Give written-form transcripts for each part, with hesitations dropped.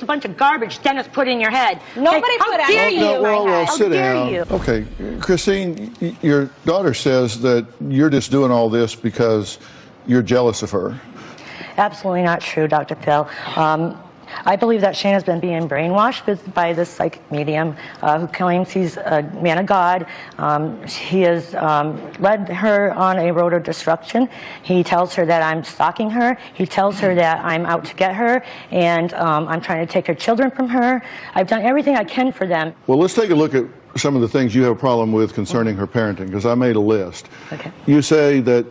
a bunch of garbage Dennis put in your head. Nobody put anything in my head. How sit dare down. you? Okay, Christine, your daughter says that you're just doing all this because you're jealous of her. Absolutely not true, Dr. Phil. I believe that Shaina's been being brainwashed by this psychic medium who claims he's a man of God. He has led her on a road of destruction. He tells her that I'm stalking her. He tells her that I'm out to get her, and I'm trying to take her children from her. I've done everything I can for them. Well, let's take a look at some of the things you have a problem with concerning her parenting, because I made a list. Okay. You say that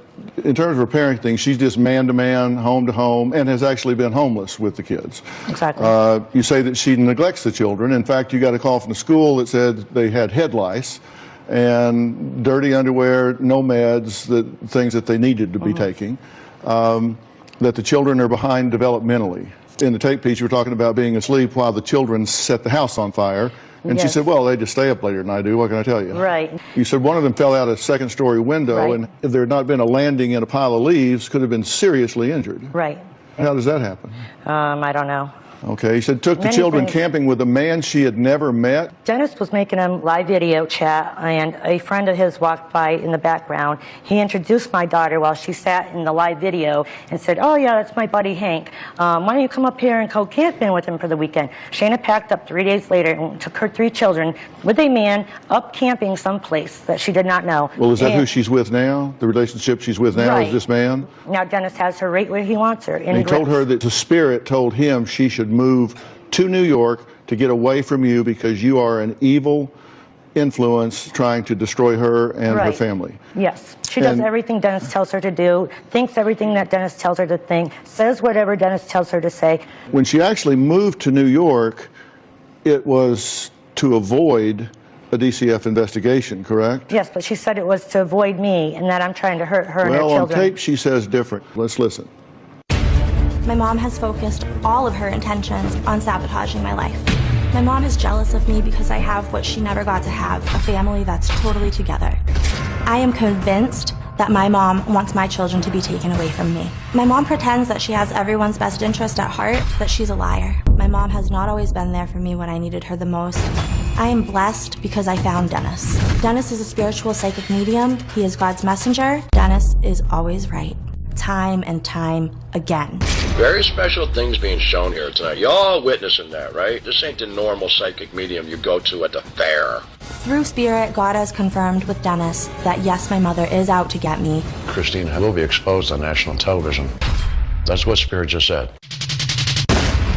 in terms of her parenting, she's just man-to-man, home-to-home, and has actually been homeless with the kids. Exactly. You say that she neglects the children. In fact, you got a call from the school that said they had head lice and dirty underwear, no meds, things that they needed to be taking, that the children are behind developmentally. In the tape piece, you were talking about being asleep while the children set the house on fire. And Yes. she said, well, they just stay up later than I do. What can I tell you? Right. You said one of them fell out a second-story window, Right. and if there had not been a landing in a pile of leaves, could have been seriously injured. Right. How does that happen? I don't know. Okay, he said took the Many children things. camping with a man she had never met. Dennis was making a live video chat, and a friend of his walked by in the background. He introduced my daughter while she sat in the live video and said, oh yeah, that's my buddy Hank. Why don't you come up here and go camping with him for the weekend? Shaina packed up 3 days later and took her 3 children with a man up camping someplace that she did not know. Well, is that who she's with now? The relationship she's with now Right. is this man? Now Dennis has her right where he wants her. And he told her that the spirit told him she should move to New York to get away from you because you are an evil influence trying to destroy her and her Right. family. Yes. She does And- everything Dennis tells her to do, thinks everything that Dennis tells her to think, says whatever Dennis tells her to say. When she actually moved to New York, it was to avoid a DCF investigation, correct? Yes, but she said it was to avoid me and that I'm trying to hurt her and her Well, on children. tape she says different. Let's listen. My mom has focused all of her intentions on sabotaging my life. My mom is jealous of me because I have what she never got to have, a family that's totally together. I am convinced that my mom wants my children to be taken away from me. My mom pretends that she has everyone's best interest at heart, but she's a liar. My mom has not always been there for me when I needed her the most. I am blessed because I found Dennis. Dennis is a spiritual psychic medium. He is God's messenger. Dennis is always right. Time and time again. Very special things being shown here tonight. Y'all all witnessing that, right? This ain't the normal psychic medium you go to at the fair. Through spirit, God has confirmed with Dennis that yes, my mother is out to get me. Christine will be exposed on national television. That's what Spirit just said.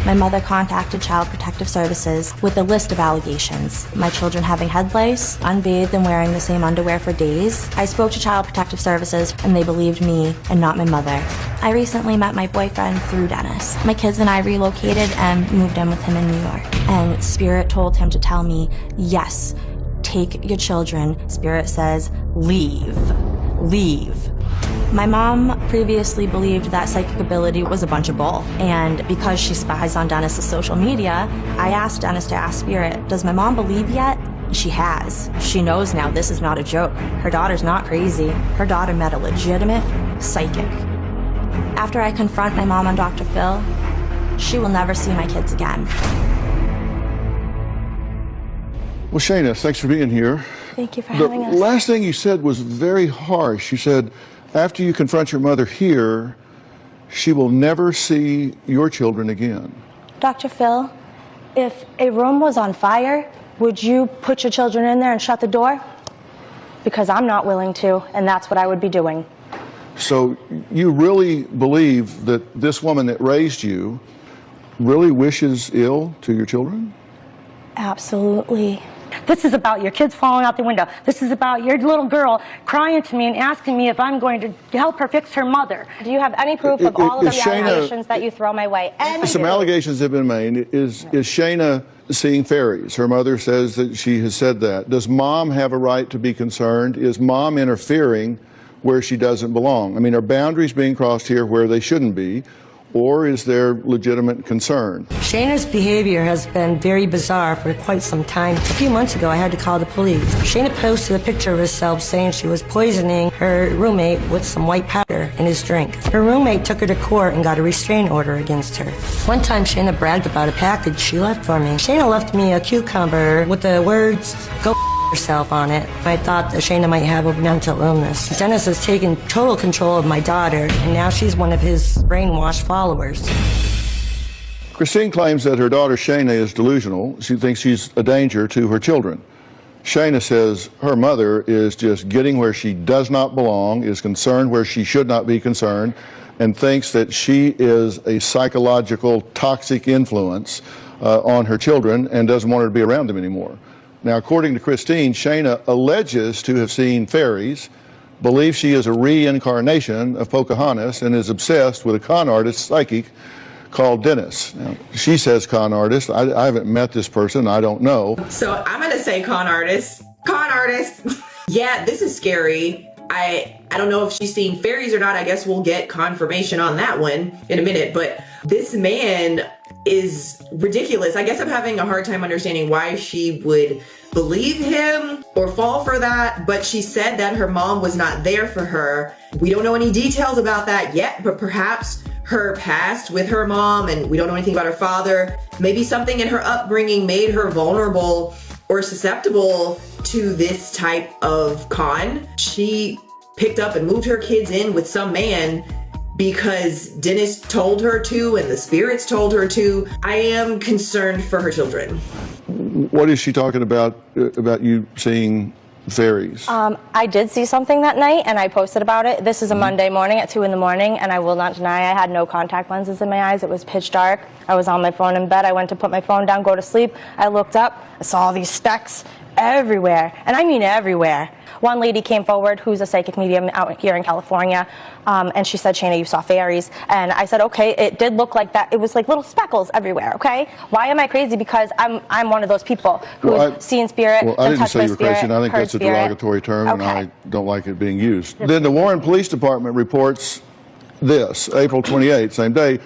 My mother contacted Child Protective Services with a list of allegations. My children having head lice, unbathed and wearing the same underwear for days. I spoke to Child Protective Services and they believed me and not my mother. I recently met my boyfriend through Dennis. My kids and I relocated and moved in with him in New York. And Spirit told him to tell me, yes, take your children. Spirit says, leave. Leave. My mom previously believed that psychic ability was a bunch of bull, and because she spies on Dennis's social media, I asked Dennis to ask Spirit, does my mom believe yet? She has. She knows now this is not a joke. Her daughter's not crazy. Her daughter met a legitimate psychic. After I confront my mom on Dr. Phil, she will never see my kids again. Well, Shaina, thanks for being here. Thank you for having us. The last thing you said was very harsh. You said, after you confront your mother here, she will never see your children again. Dr. Phil, if a room was on fire, would you put your children in there and shut the door? Because I'm not willing to, and that's what I would be doing. So you really believe that this woman that raised you really wishes ill to your children? Absolutely. This is about your kids falling out the window. This is about your little girl crying to me and asking me if I'm going to help her fix her mother. Do you have any proof of all of the Shaina- allegations that you throw my way? Some allegations have been made. Is Shaina seeing fairies? Her mother says that she has said that. Does mom have a right to be concerned? Is mom interfering where she doesn't belong? I mean, are boundaries being crossed here where they shouldn't be? or is there legitimate concern? Shaina's behavior has been very bizarre for quite some time. A few months ago, I had to call the police. Shaina posted a picture of herself saying she was poisoning her roommate with some white powder in his drink. Her roommate took her to court and got a restraining order against her. One time, Shaina bragged about a package she left for me. Shaina left me a cucumber with the words, "Go herself" on it. I thought that Shaina might have a mental illness. Dennis has taken total control of my daughter, and now she's one of his brainwashed followers. Christine claims that her daughter Shaina is delusional. She thinks she's a danger to her children. Shaina says her mother is just getting where she does not belong, is concerned where she should not be concerned, and thinks that she is a psychological toxic influence on her children and doesn't want her to be around them anymore. Now, according to Christine, Shaina alleges to have seen fairies, believes she is a reincarnation of Pocahontas, and is obsessed with a con artist psychic called Dennis. Now, she says con artist. I haven't met this person. I don't know. So I'm going to say con artist. Con artist. Yeah, this is scary. I don't know if she's seen fairies or not. I guess we'll get confirmation on that one in a minute. But this man is ridiculous. I guess I'm having a hard time understanding why she would believe him or fall for that. But she said that her mom was not there for her. We don't know any details about that yet, but perhaps her past with her mom, and we don't know anything about her father. Maybe something in her upbringing made her vulnerable or susceptible to this type of con. She picked up and moved her kids in with some man because Dennis told her to and the spirits told her to. I am concerned for her children. What is she talking about you seeing fairies? I did see something that night, and I posted about it. This is a Monday morning at 2 in the morning, and I will not deny I had no contact lenses in my eyes. It was pitch dark. I was on my phone in bed. I went to put my phone down, go to sleep. I looked up. I saw all these specks everywhere, and I mean everywhere. One lady came forward who's a psychic medium out here in California, and she said, "Shaina, you saw fairies." And I said, okay, it did look like that. It was like little speckles everywhere, okay? Why am I crazy? Because I'm one of those people who's seen spirit, Well, I didn't touched say by you were spirit, crazy, and I think heard that's a spirit. derogatory term, and Okay. I don't like it being used. Then the Warren Police Department reports this, April 28th, same day,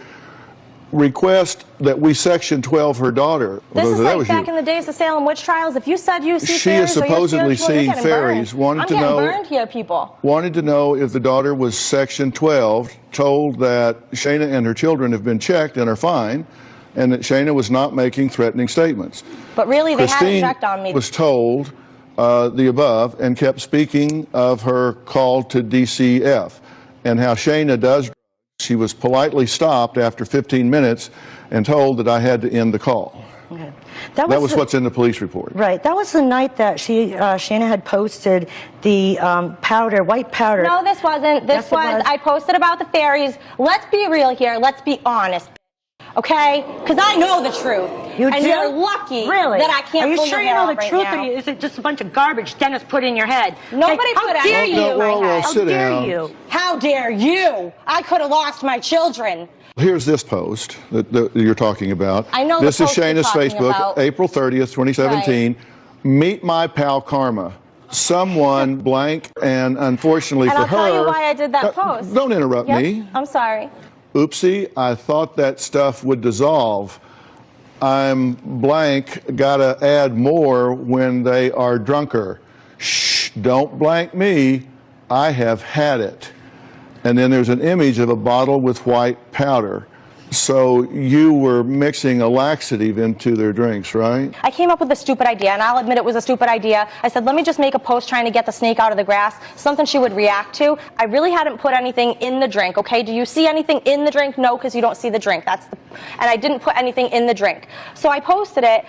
request that we Section 12 her daughter. This is That like was back you. in the days of Salem witch trials. If you said you see She is fairies or you're supposedly spiritual, you're seeing getting fairies. burned. Wanted I'm to getting know- burned here, people. Wanted to know if the daughter was Section 12, told that Shaina and her children have been checked and are fine, and that Shaina was not making threatening statements. But really, they Christine hadn't checked on me. was told the above and kept speaking of her call to DCF and how Shaina does. She was politely stopped after 15 minutes and told that I had to end the call. Okay. That was what's in the police report. Right. That was the night that Shaina had posted the powder, white powder. No, this wasn't. This Yes, it was. was. I posted about the fairies. Let's be real here. Let's be honest. Okay? Because I know the truth. You and do? you're lucky Really? that I can't Are you pull sure your you hair know out the right truth, now. or is it just a bunch of garbage Dennis put in your head? Nobody Like, put how dare anything you? in my head. How sit dare down. you? How dare you? I could have lost my children. Here's this post that you're talking about. I know this the is post you're Shayna's talking Facebook, about. April 30th, 2017. Meet my pal Karma. Someone blank, and unfortunately And for I'll her. tell you why I did that post. Don't interrupt Yep, me. I'm sorry. Oopsie, I thought that stuff would dissolve. I'm blank, gotta add more when they are drunker. Shh, don't blank me. I have had it. And then there's an image of a bottle with white powder. So you were mixing a laxative into their drinks, right? I came up with a stupid idea, and I'll admit it was a stupid idea. I said, let me just make a post trying to get the snake out of the grass, something she would react to. I really hadn't put anything in the drink, okay? Do you see anything in the drink? No, because you don't see the drink. And I didn't put anything in the drink. So I posted it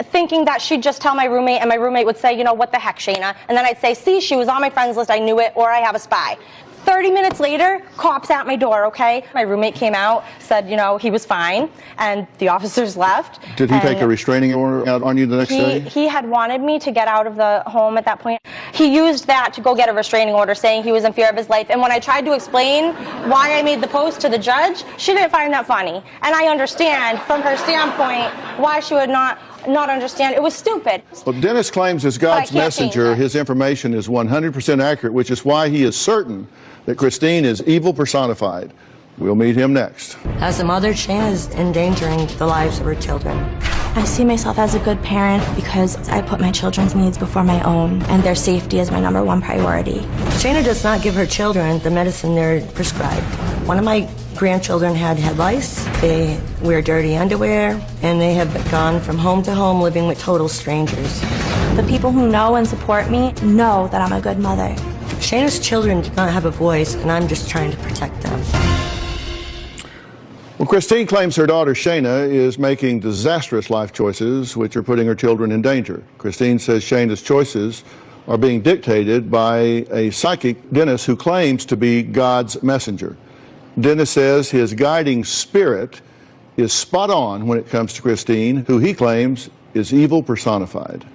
thinking that she'd just tell my roommate, and my roommate would say, you know, what the heck, Shaina? And then I'd say, see, she was on my friends list, I knew it, or I have a spy. 30 minutes later, cops at my door, okay? My roommate came out, said, you know, he was fine, and the officers left. Did he take a restraining order out on you the next day? He had wanted me to get out of the home at that point. He used that to go get a restraining order, saying he was in fear of his life. And when I tried to explain why I made the post to the judge, she didn't find that funny. And I understand, from her standpoint, why she would not understand. It was stupid. Well, Dennis claims as God's But I can't change messenger, that. his information is 100% accurate, which is why he is certain that Christine is evil personified. We'll meet him next. As a mother, Shaina is endangering the lives of her children. I see myself as a good parent because I put my children's needs before my own, and their safety is my #1 priority. Shaina does not give her children the medicine they're prescribed. One of my grandchildren had head lice. They wear dirty underwear, and they have gone from home to home living with total strangers. The people who know and support me know that I'm a good mother. Shaina's children do not have a voice, and I'm just trying to protect them. Well, Christine claims her daughter Shaina is making disastrous life choices which are putting her children in danger. Christine says Shaina's choices are being dictated by a psychic, Dennis, who claims to be God's messenger. Dennis says his guiding spirit is spot on when it comes to Christine, who he claims is evil personified.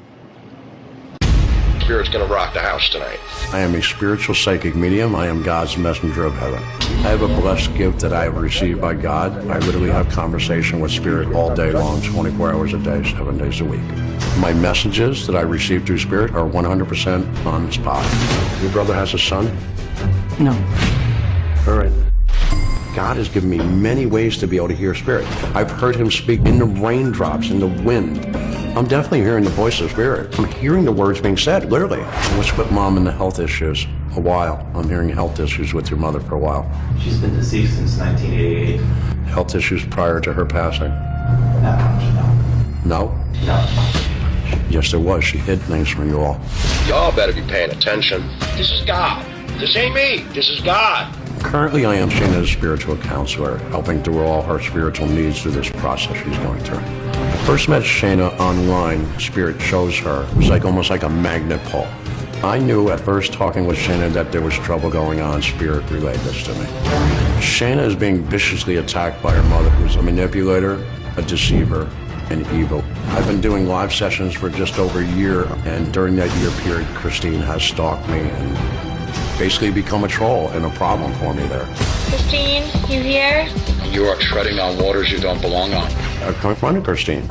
Spirit's gonna rock the house tonight. I am a spiritual psychic medium. I am God's messenger of heaven. I have a blessed gift that I have received by God. I literally have conversation with Spirit all day long, 24 hours a day, 7 days a week. My messages that I receive through Spirit are 100% on spot. Your brother has a son? No. All right. God has given me many ways to be able to hear Spirit. I've heard him speak in the raindrops, in the wind. I'm definitely hearing the voice of Spirit. I'm hearing the words being said, literally. What's with Mom and the health issues? A while. I'm hearing health issues with your mother for a while. She's been deceased since 1988. Health issues prior to her passing? No. No? No. Yes, there was. She hid things from you all. Y'all better be paying attention. This is God. This ain't me. This is God. Currently, I am Shaina's spiritual counselor, helping through all her spiritual needs through this process she's going through. I first met Shaina online. Spirit chose her. It was almost like a magnet pull. I knew at first talking with Shaina that there was trouble going on. Spirit relayed this to me. Shaina is being viciously attacked by her mother, who's a manipulator, a deceiver, and evil. I've been doing live sessions for just over a year, and during that year period, Christine has stalked me and basically become a troll and a problem for me there. Christine, you here? You are treading on waters you don't belong on. I confronted Christine.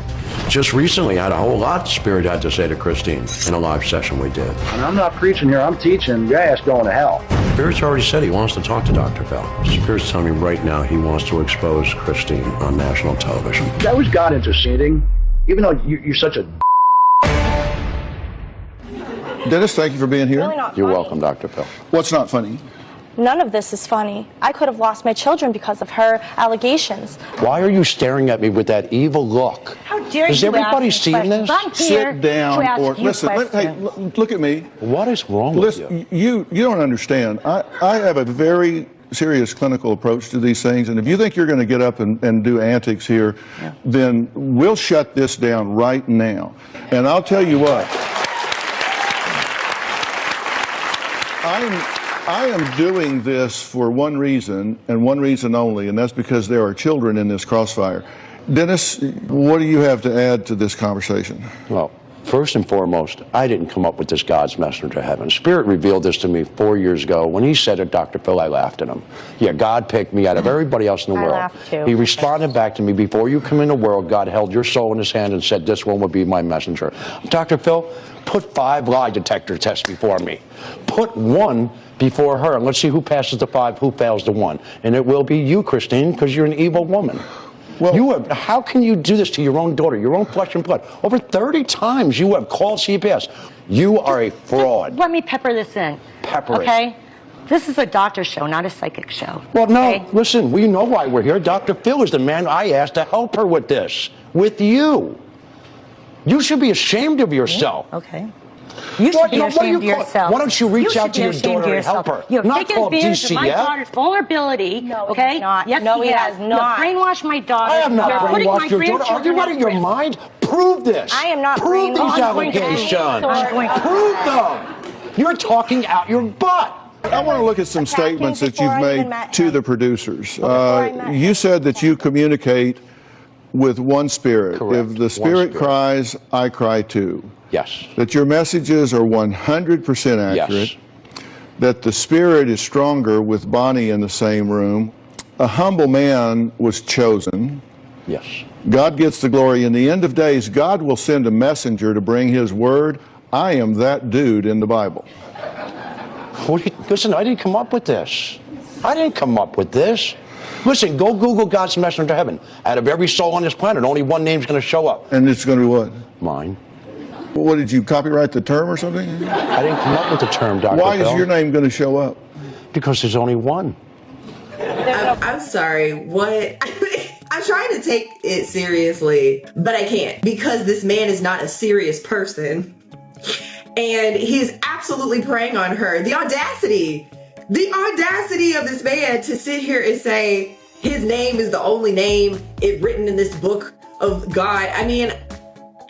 Just recently, I had a whole lot Spirit had to say to Christine in a live session we did. And I'm not preaching here, I'm teaching. Your ass going to hell. Spirit's already said he wants to talk to Dr. Phil. Spirit's telling me right now he wants to expose Christine on national television. That was God interceding, even though you're such a Dennis, thank you for being here. Really not You're funny. welcome, Dr. Phil. What's not funny? None of this is funny. I could have lost my children because of her allegations. Why are you staring at me with that evil look? How dare Is you everybody ask me seeing questions? this? I'm here Sit down to ask or you listen. Hey, questions. look at me. What is wrong with Listen, you? you don't understand. I have a very serious clinical approach to these things, and if you think you're going to get up and do antics here, then we'll shut this down right now. And I'll tell you what. I am doing this for one reason, and one reason only, and that's because there are children in this crossfire. Dennis, what do you have to add to this conversation? Well, first and foremost, I didn't come up with this God's messenger of heaven. Spirit revealed this to me 4 years ago. When he said it, Dr. Phil, I laughed at him. Yeah, God picked me out of everybody else in the I world. laughed too. He responded back to me, before you come in the world, God held your soul in his hand and said, this one would be my messenger. Dr. Phil, put 5 lie detector tests before me. Put 1 before her, and let's see who passes the 5, who fails the 1. And it will be you, Christine, because you're an evil woman. Well, how can you do this to your own daughter, your own flesh and blood? Over 30 times you have called CPS. You are a fraud. Let me pepper this in. Pepper it. Okay? This is a doctor show, not a psychic show. Well, no, okay? listen, we know why we're here. Dr. Phil is the man I asked to help her with this, with you. You should be ashamed of yourself. Okay. You should be ashamed of yourself. Why don't you reach out to your daughter and help her? You're Not taking called advantage of my DCF. daughter's vulnerability. No, okay? he's not. Yes, No, he has. has not. You brainwashed my daughter. I have not You're putting my brainwashed your daughter. Are you grandchildren out of at your risk. mind? Prove this. I am not Prove these brainwashed. allegations. I'm going to. Prove them. You're talking out your butt. I want to look at some statements that before you've I even made met to him. the producers. I met You him. said that you communicate with one spirit. Correct. If the One spirit spirit. cries, I cry too. Yes. That your messages are 100% accurate. Yes. That the spirit is stronger with Bonnie in the same room. A humble man was chosen. Yes. God gets the glory. In the end of days, God will send a messenger to bring his word. I am that dude in the Bible. Listen, I didn't come up with this. I didn't come up with this. Listen, go Google God's messenger to heaven. Out of every soul on this planet, only one name's going to show up. And it's going to be what? Mine. What, did you copyright the term or something? I didn't come up with the term, Dr. Why Phil. is your name going to show up? Because there's only one. I'm sorry, what? I'm trying to take it seriously, but I can't because this man is not a serious person. And he's absolutely preying on her. The audacity of this man to sit here and say his name is the only name written in this book of God. I mean,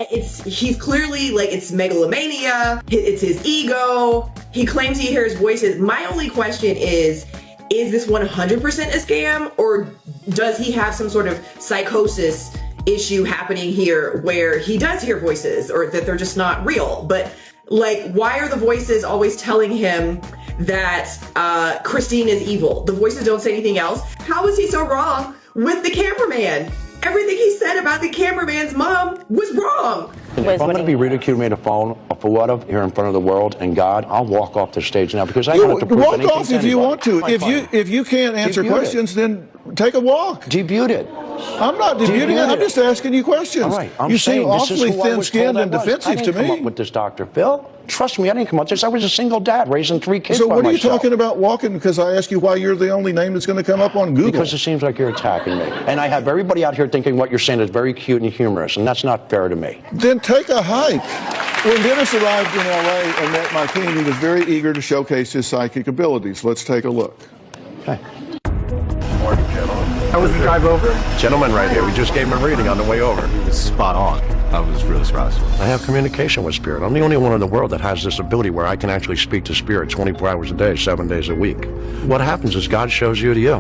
he's clearly like, it's megalomania. It's his ego. He claims he hears voices. My only question is this 100% a scam, or does he have some sort of psychosis issue happening here where he does hear voices, or that they're just not real? But like, why are the voices always telling him that Christine is evil? The voices don't say anything else. How is he so wrong with the cameraman? Everything he said about the cameraman's mom was wrong. If I'm going to be ridiculed, made a fool of here in front of the world and God, I'll walk off the stage now because I don't have to prove anything. Walk off if you want to. If you can't answer questions, then take a walk. Debut it. I'm not debuting it. I'm just asking you questions. All right. You seem awfully thin-skinned and defensive I to didn't come me. up with this, Dr. Phil. Trust me, I didn't come up with this. I was a single dad raising 3 kids So by what are you myself. talking about walking? Because I asked you why you're the only name that's going to come up on Google. Because it seems like you're attacking me. And I have everybody out here thinking what you're saying is very cute and humorous, and that's not fair to me. Then take a hike. When Dennis arrived in L.A. and met my team, he was very eager to showcase his psychic abilities. Let's take a look. Okay. Morning, gentlemen. How was the drive over? Gentleman right here, we just gave him a reading on the way over. It was spot on. I was really surprised. I have communication with spirit. I'm the only one in the world that has this ability where I can actually speak to spirit 24 hours a day, 7 days a week. What happens is God shows you to you.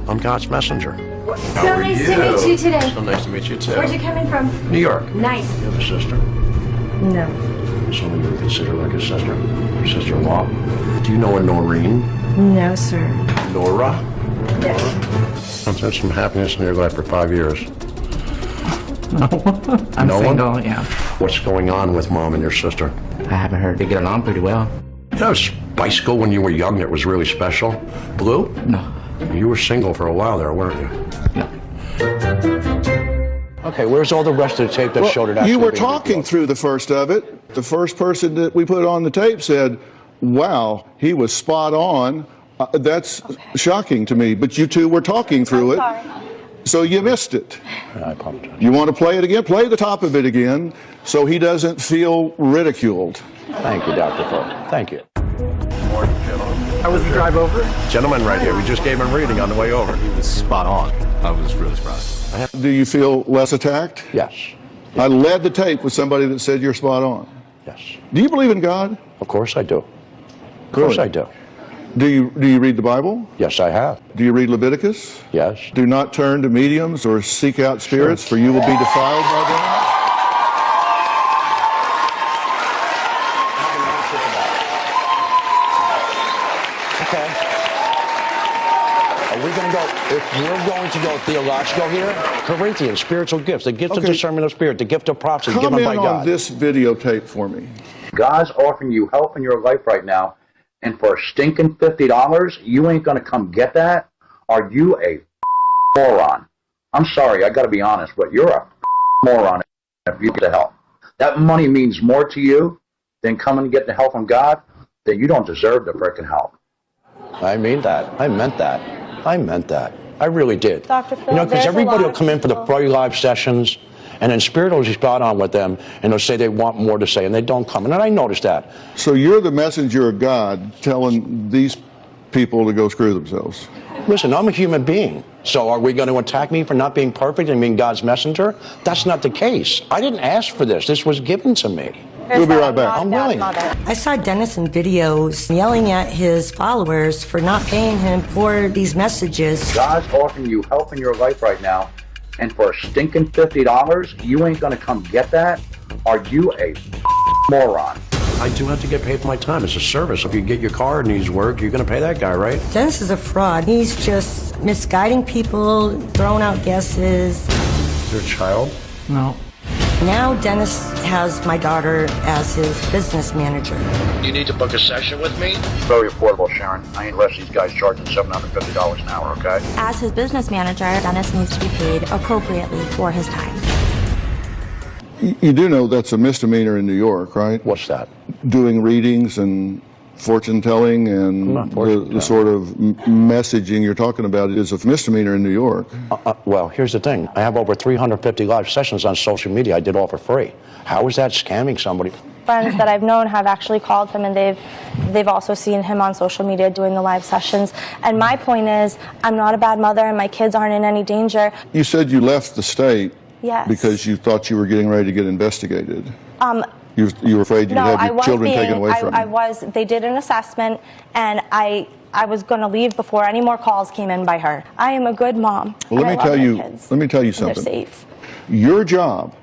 I'm God's messenger. So nice to meet you today. So nice to meet you too. Where'd you come in from? New York. Nice. You have a sister? No. Someone you would consider like a sister? Your sister-in-law? Do you know a Noreen? No, sir. Nora? Yes. I've had some happiness in your life for 5 years. No. I'm No single, one? yeah. What's going on with mom and your sister? I haven't heard. They get along pretty well. You know, bicycle when you were young that was really special? Blue? No. You were single for a while there, weren't you? No. Okay, where's all the rest of the tape that showed it actually You were being talking revealed? through the first of it. The first person that we put on the tape said, wow, he was spot on. That's shocking to me. But you two were talking through it. So you missed it. I apologize. You want to play it again? Play the top of it again so he doesn't feel ridiculed. Thank you, Dr. Phil. Thank you. Morning, gentlemen. How was the drive over? Gentleman right here, we just gave him a reading on the way over. It was spot on. I was really surprised. Do you feel less attacked? Yes. I led the tape with somebody that said you're spot on. Yes. Do you believe in God? Of course I do. Of course I do. Do you read the Bible? Yes, I have. Do you read Leviticus? Yes. Do not turn to mediums or seek out spirits, for you will be defiled by them. Okay. Are we going to go, if we're going to go theological here, Corinthians, spiritual gifts, the gift of discernment of spirit, the gift of prophecy given by Comment God. on this videotape for me. God's offering you help in your life right now, and for a stinking $50, you ain't gonna come get that? Are you a moron? I'm sorry, I gotta be honest, but you're a moron if you get the help. That money means more to you than coming and getting the help from God, then you don't deserve the frickin' help. I mean that. I meant that. I meant that. I really did. Dr. Phil, you know, because there's a everybody lot will of come in for the people- Freud Live sessions, and then Spirit will be spot on with them, and they'll say they want more to say, and they don't come. And I noticed that. So you're the messenger of God telling these people to go screw themselves. Listen, I'm a human being. So are we going to attack me for not being perfect and being God's messenger? That's not the case. I didn't ask for this. This was given to me. We'll be right back. I'm willing. I saw Dennis in videos yelling at his followers for not paying him for these messages. God's offering you help in your life right now, and for a stinking $50, you ain't gonna come get that? Are you a moron? I do have to get paid for my time. It's a service. If you get your car and needs work, you're going to pay that guy, right? Dennis is a fraud. He's just misguiding people, throwing out guesses. Is there a child? No. Now Dennis has my daughter as his business manager. You need to book a session with me? It's very affordable, Sharon. I ain't less these guys charging $750 an hour, okay? As his business manager, Dennis needs to be paid appropriately for his time. You do know that's a misdemeanor in New York, right? What's that? Doing readings and fortune telling and the sort of messaging you're talking about is a misdemeanor in New York. Well, here's the thing. I have over 350 live sessions on social media. I did all for free. How is that scamming somebody? Friends that I've known have actually called him, and they've also seen him on social media doing the live sessions. And my point is, I'm not a bad mother, and my kids aren't in any danger. You said you left the state Yes. because you thought you were getting ready to get investigated. You were afraid you'd have your children taken away from you. They did an assessment, and I was going to leave before any more calls came in by her. I am a good mom. Well, let me tell you something. They're safe. Your job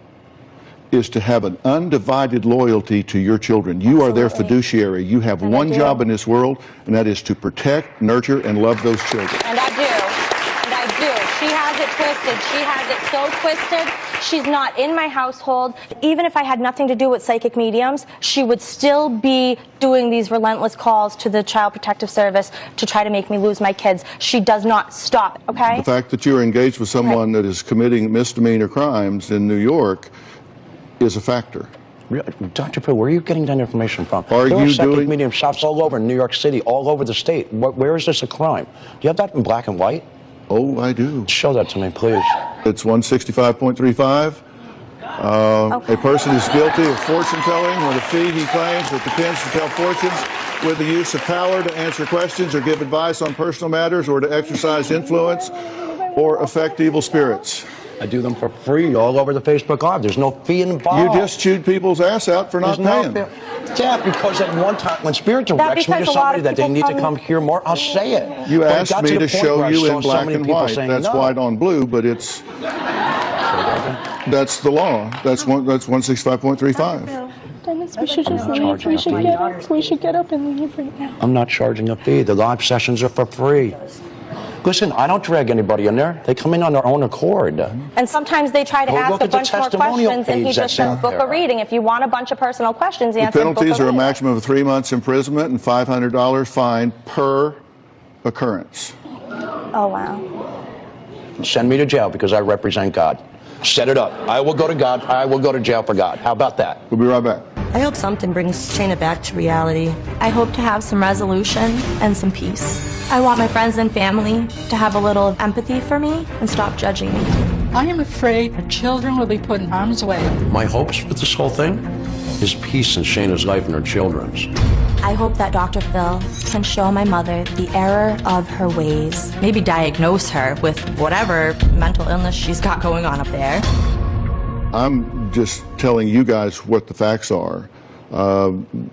is to have an undivided loyalty to your children. You are their fiduciary. You have one job in this world, and that is to protect, nurture, and love those children. And I do. And I do. She has it twisted. She has it so twisted. She's not in my household. Even if I had nothing to do with psychic mediums, she would still be doing these relentless calls to the Child Protective Service to try to make me lose my kids. She does not stop, okay? The fact that you're engaged with someone that is committing misdemeanor crimes in New York is a factor. Dr. Phil, where are you getting that information from? Are there you are psychic doing medium shops all over New York City, all over the state. Where is this a crime? Do you have that in black and white? Oh, I do. Show that to me, please. It's 165.35. A person is guilty of fortune telling with a fee he claims that depends to tell fortunes with the use of power to answer questions or give advice on personal matters or to exercise influence or affect evil spirits. I do them for free all over the Facebook Live. There's no fee involved. You just chewed people's ass out for not paying. Yeah, because at one time, when Spirit directs me to somebody that they need to come here more, I'll say it. You asked me to show you in black and white. That's white on blue, but it's... That's the law. That's 165.35. Dennis, we should just leave. We should get up and leave right now. I'm not charging a fee. The live sessions are for free. Listen, I don't drag anybody in there. They come in on their own accord. And sometimes they try to ask a bunch more questions, and he just says, book a reading. If you want a bunch of personal questions, the answer, penalties are a maximum of 3 months imprisonment and $500 fine per occurrence. Oh, wow. Send me to jail because I represent God. Set it up. I will go to God. I will go to jail for God. How about that? We'll be right back. I hope something brings Shaina back to reality. I hope to have some resolution and some peace. I want my friends and family to have a little empathy for me and stop judging me. I am afraid the children will be put in harm's way. My hopes with this whole thing is peace in Shaina's life and her children's. I hope that Dr. Phil can show my mother the error of her ways. Maybe diagnose her with whatever mental illness she's got going on up there. I'm just telling you guys what the facts are.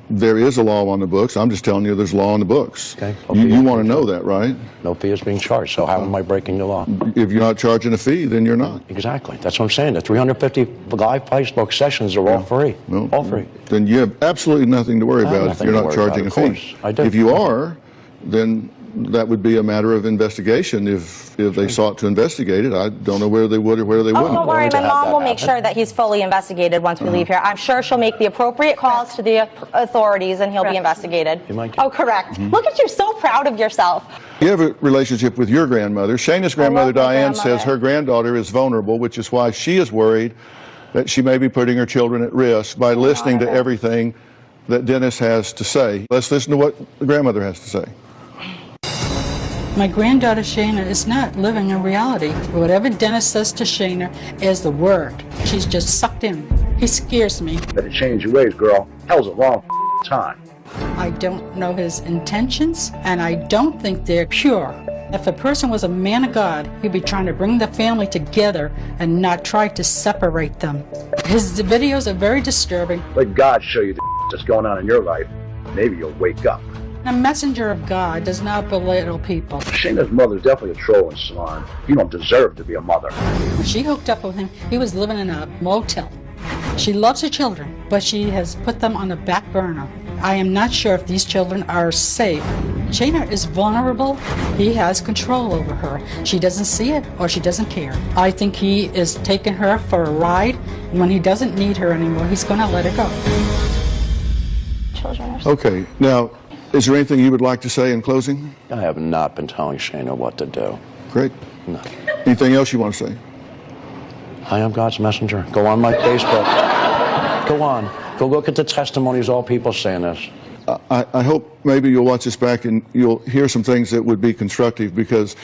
There is a law on the books. I'm just telling you there's a law on the books. Okay. You want to know that, right? No fee is being charged, so how am I breaking the law? If you're not charging a fee, then you're not. Exactly. That's what I'm saying. The 350 live Facebook sessions are all free. No. All free. Then you have absolutely nothing to worry about if you're not charging a fee. I do. If you are, then that would be a matter of investigation if they sought to investigate it. I don't know where they would or where they wouldn't. Don't worry, my mom will make sure that he's fully investigated once we leave here. I'm sure she'll make the appropriate calls to the authorities and he'll be investigated. Oh, correct. Look at you, so proud of yourself. You have a relationship with your grandmother. Shaina's grandmother, Diane, says her granddaughter is vulnerable, which is why she is worried that she may be putting her children at risk by listening to everything that Dennis has to say. Let's listen to what the grandmother has to say. My granddaughter Shaina is not living in reality. Whatever Dennis says to Shaina is the word. She's just sucked in. He scares me. Better change your ways, girl. Hell's a long time. I don't know his intentions, and I don't think they're pure. If a person was a man of God, he'd be trying to bring the family together and not try to separate them. His videos are very disturbing. Let God show you the that's going on in your life. Maybe you'll wake up. A messenger of God does not belittle people. Shaina's mother's definitely a troll and salon. You don't deserve to be a mother. When she hooked up with him, he was living in a motel. She loves her children, but she has put them on the back burner. I am not sure if these children are safe. Shaina is vulnerable. He has control over her. She doesn't see it or she doesn't care. I think he is taking her for a ride. And when he doesn't need her anymore, he's going to let her go. Children are Okay, now, is there anything you would like to say in closing? I have not been telling Shaina what to do. Great. No. Anything else you want to say? I am God's messenger. Go on my Facebook. Go on. Go look at the testimonies, all people saying this. I hope maybe you'll watch this back and you'll hear some things that would be constructive, because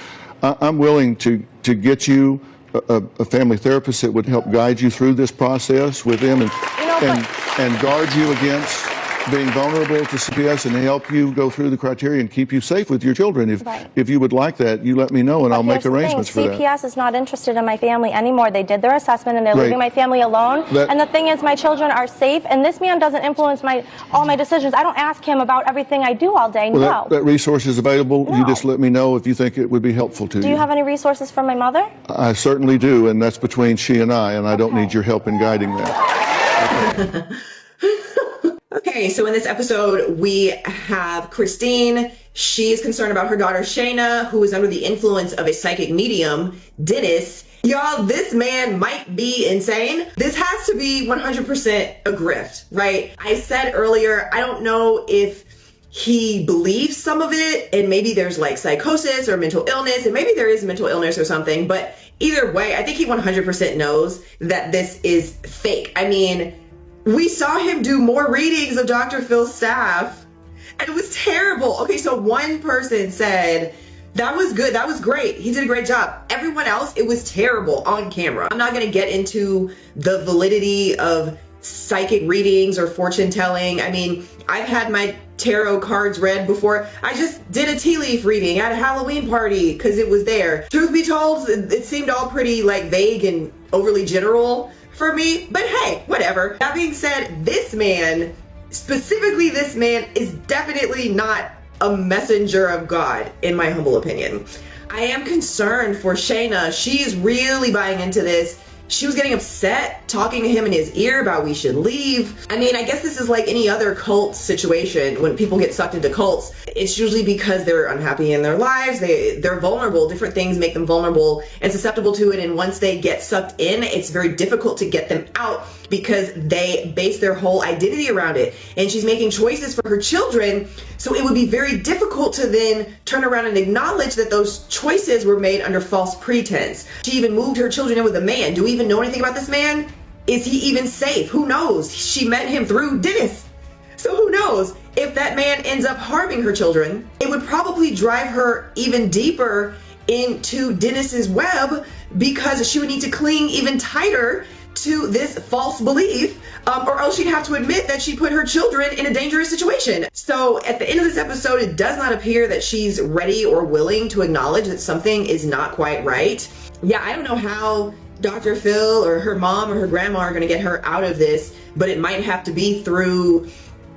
I'm willing to get you a family therapist that would help guide you through this process with them and guard you against being vulnerable to CPS and help you go through the criteria and keep you safe with your children. If you would like that, you let me know and I'll make arrangements for that. CPS is not interested in my family anymore. They did their assessment and they're leaving my family alone. And the thing is, my children are safe, and this man doesn't influence all my decisions. I don't ask him about everything I do all day. Well, that resource is available. No. You just let me know if you think it would be helpful to you. Do you have any resources for my mother? I certainly do, and that's between she and I don't need your help in guiding that. Okay, so in this episode, we have Christine. She is concerned about her daughter, Shaina, who is under the influence of a psychic medium, Dennis. Y'all, this man might be insane. This has to be 100% a grift, right? I said earlier, I don't know if he believes some of it, and maybe there's like psychosis or mental illness, and maybe there is mental illness or something, but either way, I think he 100% knows that this is fake. I mean, we saw him do more readings of Dr. Phil's staff, and it was terrible. Okay, so one person said, that was good, that was great, he did a great job. Everyone else, it was terrible on camera. I'm not gonna get into the validity of psychic readings or fortune telling. I mean, I've had my tarot cards read before. I just did a tea leaf reading at a Halloween party because it was there. Truth be told, it seemed all pretty like vague and overly general for me, but hey, whatever. That being said, this man, specifically this man, is definitely not a messenger of God, in my humble opinion. I am concerned for Shaina. She's really buying into this. She was getting upset talking to him in his ear about we should leave. I mean, I guess this is like any other cult situation. When people get sucked into cults, it's usually because they're unhappy in their lives. They're vulnerable. Different things make them vulnerable and susceptible to it. And once they get sucked in, it's very difficult to get them out because they base their whole identity around it. And she's making choices for her children. So it would be very difficult to then turn around and acknowledge that those choices were made under false pretense. She even moved her children in with a man. Do we even know anything about this man? Is he even safe? Who knows? She met him through Dennis. So who knows? If that man ends up harming her children, it would probably drive her even deeper into Dennis's web, because she would need to cling even tighter to this false belief, or else she'd have to admit that she put her children in a dangerous situation. So at the end of this episode, it does not appear that she's ready or willing to acknowledge that something is not quite right. Yeah, I don't know how Dr. Phil or her mom or her grandma are going to get her out of this, but it might have to be through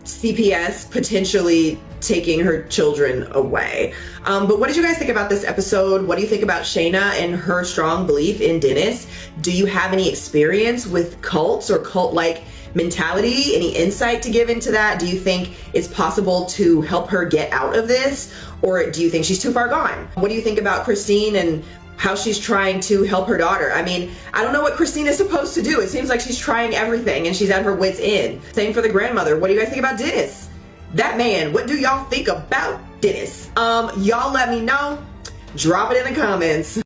CPS potentially taking her children away. But what did you guys think about this episode? What do you think about Shaina and her strong belief in Dennis? Do you have any experience with cults or cult-like mentality? Any insight to give into that? Do you think it's possible to help her get out of this? Or do you think she's too far gone? What do you think about Christine and how she's trying to help her daughter? I mean, I don't know what Christine is supposed to do. It seems like she's trying everything and she's at her wit's end. Same for the grandmother. What do you guys think about Dennis? That man, what do y'all think about Dennis? Y'all let me know. Drop it in the comments.